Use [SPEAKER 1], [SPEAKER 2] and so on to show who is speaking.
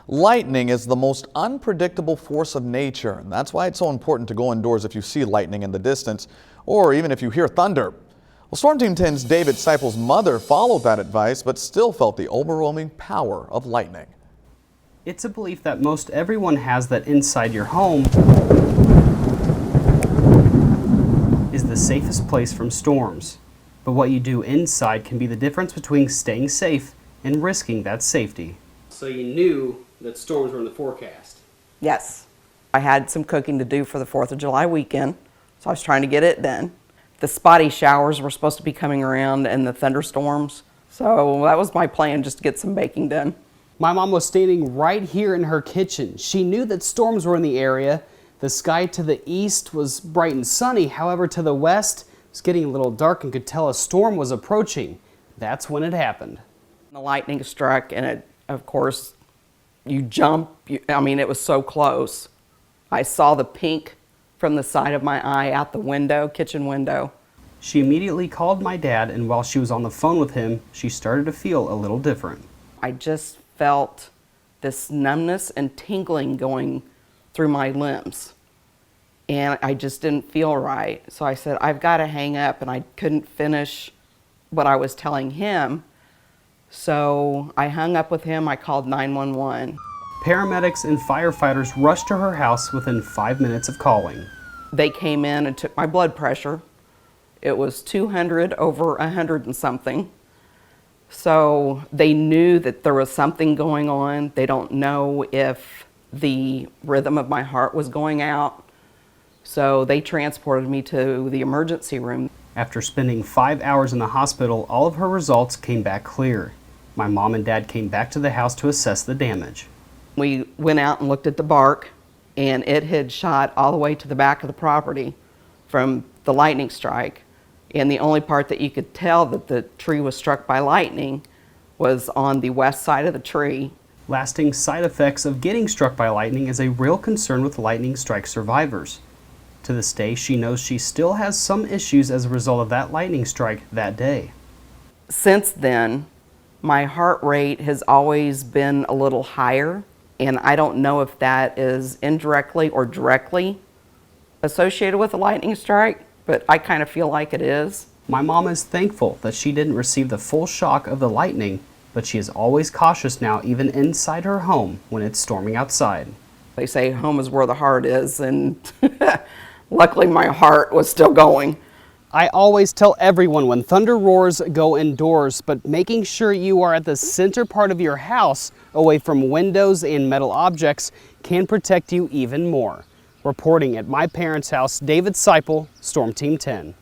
[SPEAKER 1] Lightning is the most unpredictable force of nature, and that's why it's so important to go indoors if you see lightning in the distance, or even if you hear thunder. Well, Storm Team 10's David Seipel's mother followed that advice, but still felt the overwhelming power of lightning.
[SPEAKER 2] It's a belief that most everyone has that inside your home is the safest place from storms. But what you do inside can be the difference between staying safe and risking that safety. So you knew that storms were in the forecast?
[SPEAKER 3] Yes. I had some cooking to do for the 4th of July weekend, so I was trying to get it done. The spotty showers were supposed to be coming around and the thunderstorms, so that was my plan, just to get some baking done.
[SPEAKER 2] My mom was standing right here in her kitchen. She knew that storms were in the area. The sky to the east was bright and sunny, however to the west it was getting a little dark and could tell a storm was approaching. That's when it happened.
[SPEAKER 3] The lightning struck and it, of course, you jump, I mean, it was so close. I saw the pink from the side of my eye out the window, kitchen window.
[SPEAKER 2] She immediately called my dad, and while she was on the phone with him, she started to feel a little different.
[SPEAKER 3] I just felt this numbness and tingling going through my limbs. And I just didn't feel right. So I said, I've got to hang up, and I couldn't finish what I was telling him. So I hung up with him, I called 911.
[SPEAKER 2] Paramedics and firefighters rushed to her house within 5 minutes of calling.
[SPEAKER 3] They came in and took my blood pressure. It was 200 over 100 and something. So they knew that there was something going on. They don't know if the rhythm of my heart was going out. So they transported me to the emergency room.
[SPEAKER 2] After spending 5 hours in the hospital, all of her results came back clear. My mom and dad came back to the house to assess the damage.
[SPEAKER 3] We went out and looked at the bark, and it had shot all the way to the back of the property from the lightning strike. And the only part that you could tell that the tree was struck by lightning was on the west side of the tree.
[SPEAKER 2] Lasting side effects of getting struck by lightning is a real concern with lightning strike survivors. To this day, she knows she still has some issues as a result of that lightning strike that day.
[SPEAKER 3] Since then, my heart rate has always been a little higher, and I don't know if that is indirectly or directly associated with a lightning strike, but I kind of feel like it is.
[SPEAKER 2] My mom is thankful that she didn't receive the full shock of the lightning, but she is always cautious now, even inside her home when it's storming outside.
[SPEAKER 3] They say home is where the heart is, and luckily my heart was still going.
[SPEAKER 2] I always tell everyone when thunder roars, go indoors, but making sure you are at the center part of your house away from windows and metal objects can protect you even more. Reporting at my parents' house, David Seipel, Storm Team 10.